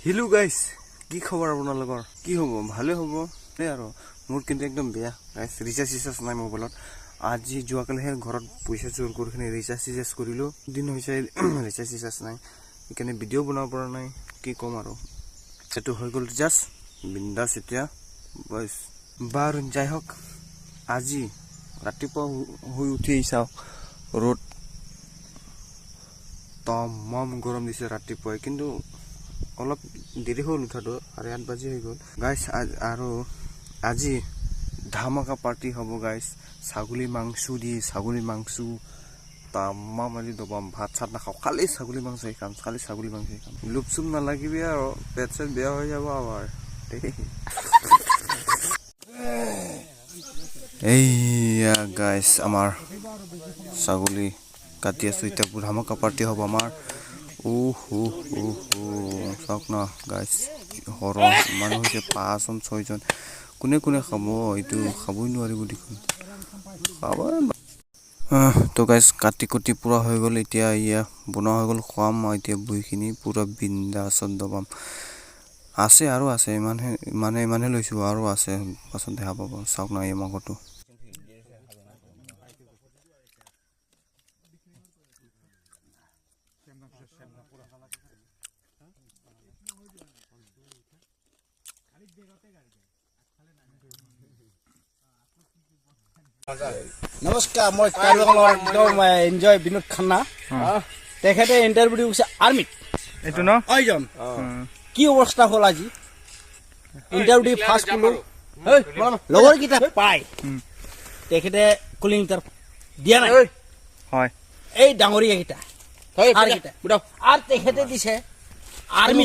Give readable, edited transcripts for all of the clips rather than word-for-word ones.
hello' guys কি খবৰ আপোনালোকৰ কি হ'ব ভালে হ'ব নে আৰু মোৰ কিন্তু একদম বেয়া গাইস ৰিচাৰ্জ নাই মোবাইলত আজি যোৱাকালিহে ঘৰত পইচা চুৰ কৰি কিনে ৰিচাৰ্জ কৰিলো দিন হৈছে ৰিচাৰ্জ নাই এইকাৰণে ভিডিঅ' বনাব পৰা নাই কি ক'ম আৰু এটো হৈ গ'ল জাস্ট বিন্দাস এতিয়া বস বাৰ যাই হওক আজি ৰাতিপুৱা হৈ উঠি চাও ৰ'দ তমাম গৰম দিছে ৰাতিপুৱা কিন্তু অলপ দেৰি হ'ল উঠাটো আৰু 8 বাজি হৈ গ'ল গাইস আৰু আজি ধামাকা পাৰ্টি হ'ব গাইস ছাগলী মাংস তামাম আজি দবাম ভাত চাত নাখাও খালি ছাগলী মাংস খাম লুপচুপ নালাগিবি আৰু পেট চেট বেয়া হৈ যাব আবাৰ এইয়া গাইস আমাৰ ছাগলী কাটি আছো এতিয়া ধামাকা পাৰ্টি হ'ব আমাৰ চাওক না গাইস হৰ মানুহ হৈছে 5-6 জন কোনে খাব এইটো খাবই নোৱাৰিব দেখোন খাব তো গাইস কাটি পুৰা হৈ গ'ল এতিয়া ইয়া বনোৱা হৈ গ'ল খাম এতিয়া বহিখিনি পুৰা বিন্দাছত দবাম আছে আৰু আছে মানে লৈছো আৰু আছে পাছত দেখা পাব চাওক না এই মাংসটো নমস্কাৰ মই কাৰ্যকলাপ একদম এনজয় বিনোদ খান্না তেখেতে ইণ্টাৰভিউ দিছে আৰ্মিত এইটো ন আইজন কি অৱস্থা হ'ল আজি ইণ্টাৰভিউ ফাৰ্ষ্ট কলো লগৰ কিটা পাই তেখেতে কলিং তাৰ দিয়া নাই হয় এই ডাঙৰীয়া কিটা আৰু তেখেতে দিছে আৰ্মি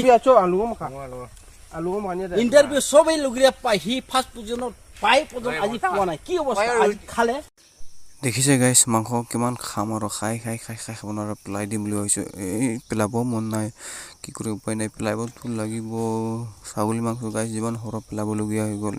ইণ্টাৰভিউ সবেই লগৰীয়া পাই সি ফাৰ্ষ্ট পজিশ্যনত পাই পৰ্যন্ত আজি পোৱা নাই কি অৱস্থা আজি খালে দেখিছে গাইস মাংস কিমান খাম আৰু খাই খাব নোৱাৰা পেলাই দিম বুলি ভাবিছো এই পেলাব মন নাই কি কৰি উপায় নাই পেলাবতো লাগিব ছাগলী মাংস গাইস যিমান হৰ পেলাবলগীয়া হৈ গ'ল